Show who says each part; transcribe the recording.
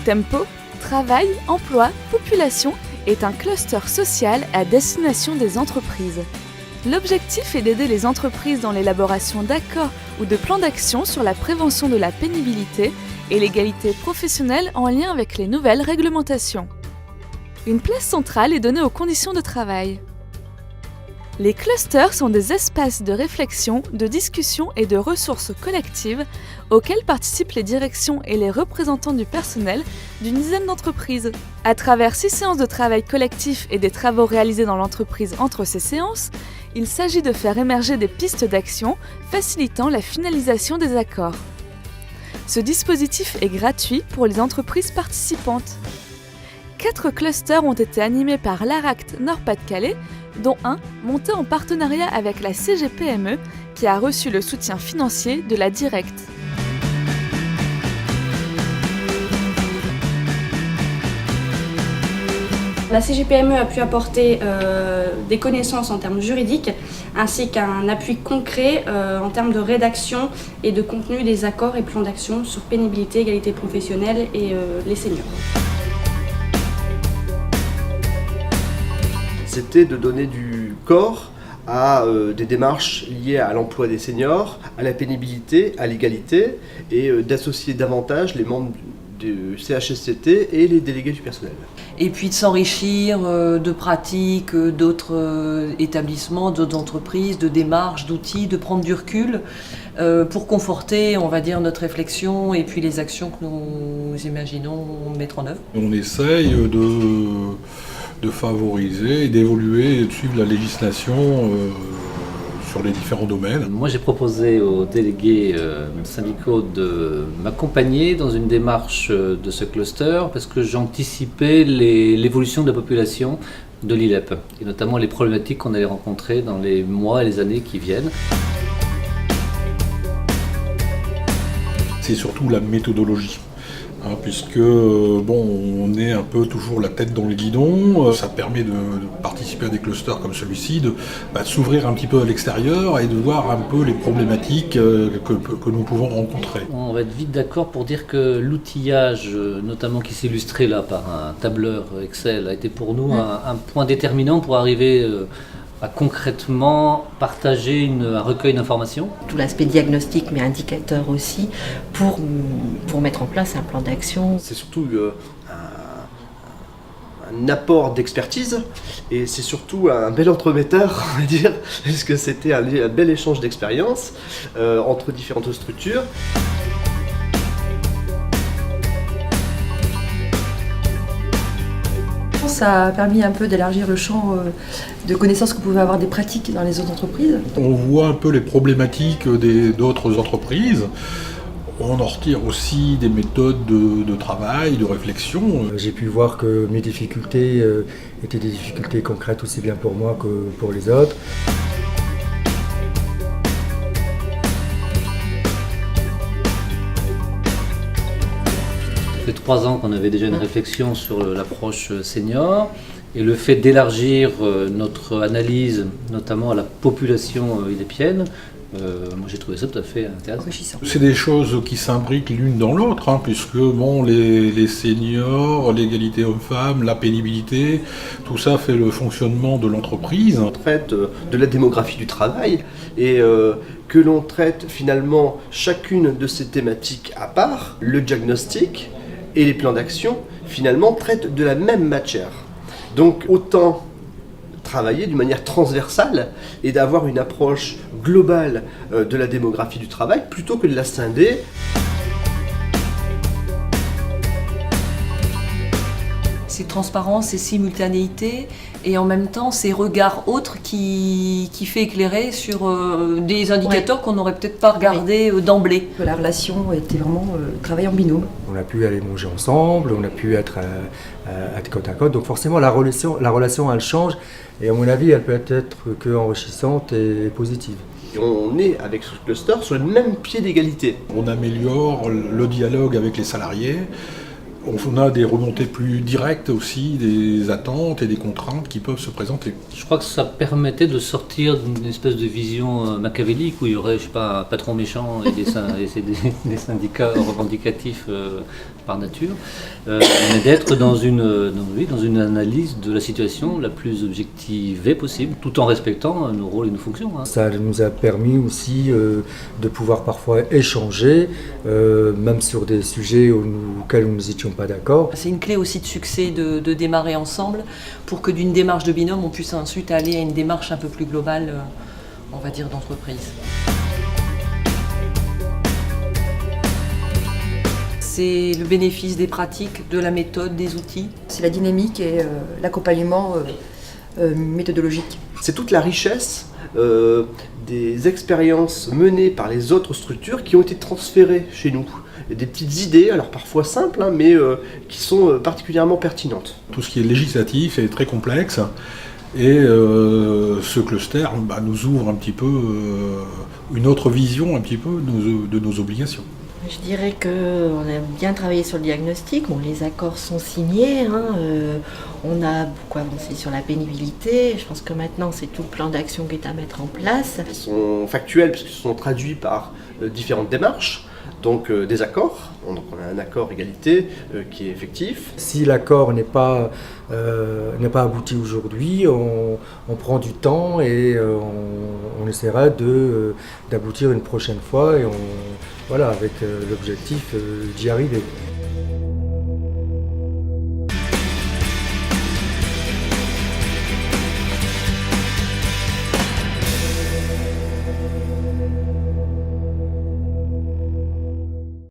Speaker 1: Tempo, Travail, Emploi, Population est un cluster social à destination des entreprises. L'objectif est d'aider les entreprises dans l'élaboration d'accords ou de plans d'action sur la prévention de la pénibilité et l'égalité professionnelle en lien avec les nouvelles réglementations. Une place centrale est donnée aux conditions de travail. Les clusters sont des espaces de réflexion, de discussion et de ressources collectives auxquels participent les directions et les représentants du personnel d'une dizaine d'entreprises. À travers 6 séances de travail collectif et des travaux réalisés dans l'entreprise entre ces séances, il s'agit de faire émerger des pistes d'action facilitant la finalisation des accords. Ce dispositif est gratuit pour les entreprises participantes. 4 clusters ont été animés par l'ARACT Nord-Pas-de-Calais, dont un monté en partenariat avec la CGPME qui a reçu le soutien financier de la Direct.
Speaker 2: La CGPME a pu apporter des connaissances en termes juridiques ainsi qu'un appui concret en termes de rédaction et de contenu des accords et plans d'action sur pénibilité, égalité professionnelle et les seniors.
Speaker 3: C'était de donner du corps à des démarches liées à l'emploi des seniors, à la pénibilité, à l'égalité et d'associer davantage les membres du CHSCT et les délégués du personnel.
Speaker 4: Et puis de s'enrichir de pratiques d'autres établissements, d'autres entreprises, de démarches, d'outils, de prendre du recul pour conforter, on va dire, notre réflexion et puis les actions que nous imaginons mettre en œuvre.
Speaker 5: On essaye de favoriser et d'évoluer et de suivre la législation sur les différents domaines.
Speaker 6: Moi, j'ai proposé aux délégués syndicaux de m'accompagner dans une démarche de ce cluster parce que j'anticipais l'évolution de la population de l'ILEP et notamment les problématiques qu'on allait rencontrer dans les mois et les années qui viennent.
Speaker 5: C'est surtout la méthodologie. Puisque on est un peu toujours la tête dans le guidon, ça permet de participer à des clusters comme celui-ci, de s'ouvrir un petit peu à l'extérieur et de voir un peu les problématiques que nous pouvons rencontrer.
Speaker 6: On va être vite d'accord pour dire que l'outillage, notamment qui s'illustrait là par un tableur Excel, a été pour nous un point déterminant pour arriver à concrètement partager un recueil d'informations.
Speaker 7: Tout l'aspect diagnostic mais indicateur aussi pour mettre en place un plan d'action.
Speaker 3: C'est surtout un apport d'expertise et c'est surtout un bel entremetteur, on va dire, parce que c'était un bel échange d'expériences entre différentes structures.
Speaker 8: Ça a permis un peu d'élargir le champ de connaissances qu'on pouvait avoir des pratiques dans les autres entreprises.
Speaker 5: On voit un peu les problématiques d'autres entreprises. On en retire aussi des méthodes de travail, de réflexion.
Speaker 9: J'ai pu voir que mes difficultés étaient des difficultés concrètes aussi bien pour moi que pour les autres.
Speaker 6: Ça fait 3 ans qu'on avait déjà une réflexion sur l'approche senior et le fait d'élargir notre analyse, notamment à la population ilépienne, moi j'ai trouvé ça tout à fait intéressant.
Speaker 5: C'est des choses qui s'imbriquent l'une dans l'autre, puisque les seniors, l'égalité homme-femme, la pénibilité, tout ça fait le fonctionnement de l'entreprise.
Speaker 3: On traite de la démographie du travail et que l'on traite finalement chacune de ces thématiques à part, le diagnostic et les plans d'action finalement traitent de la même matière. Donc autant travailler d'une manière transversale et d'avoir une approche globale de la démographie du travail plutôt que de la scinder.
Speaker 4: C'est transparence, c'est simultanéité et en même temps ces regards autres qui fait éclairer sur des indicateurs qu'on n'aurait peut-être pas regardés d'emblée.
Speaker 8: La relation était vraiment travail en binôme.
Speaker 9: On a pu aller manger ensemble, on a pu être côte à côte, donc forcément la relation elle change et à mon avis elle peut être que enrichissante et positive.
Speaker 3: Et on est avec ce cluster sur le même pied d'égalité.
Speaker 5: On améliore le dialogue avec les salariés. On a des remontées plus directes aussi, des attentes et des contraintes qui peuvent se présenter.
Speaker 6: Je crois que ça permettait de sortir d'une espèce de vision machiavélique où il y aurait, je sais pas, un patron méchant et des syndicats revendicatifs par nature, mais d'être dans une analyse de la situation la plus objectivée possible, tout en respectant nos rôles et nos fonctions. Hein.
Speaker 9: Ça nous a permis aussi de pouvoir parfois échanger, même sur des sujets auxquels nous n'étions pas d'accord.
Speaker 4: C'est une clé aussi de succès de démarrer ensemble pour que d'une démarche de binôme, on puisse ensuite aller à une démarche un peu plus globale, on va dire, d'entreprise. C'est le bénéfice des pratiques, de la méthode, des outils.
Speaker 8: C'est la dynamique et l'accompagnement méthodologique.
Speaker 3: C'est toute la richesse des expériences menées par les autres structures qui ont été transférées chez nous. Et des petites idées, alors parfois simples, hein, mais qui sont particulièrement pertinentes.
Speaker 5: Tout ce qui est législatif est très complexe et ce cluster nous ouvre un petit peu une autre vision un petit peu de nos obligations.
Speaker 7: Je dirais qu'on a bien travaillé sur le diagnostic. Bon, les accords sont signés. On a beaucoup avancé sur la pénibilité. Je pense que maintenant, c'est tout le plan d'action qui est à mettre en place.
Speaker 3: Ils sont factuels puisqu'ils sont traduits par différentes démarches, donc des accords. Donc on a un accord égalité qui est effectif.
Speaker 9: Si l'accord n'est pas abouti aujourd'hui, on prend du temps et on essaiera d'aboutir une prochaine fois et avec l'objectif d'y arriver.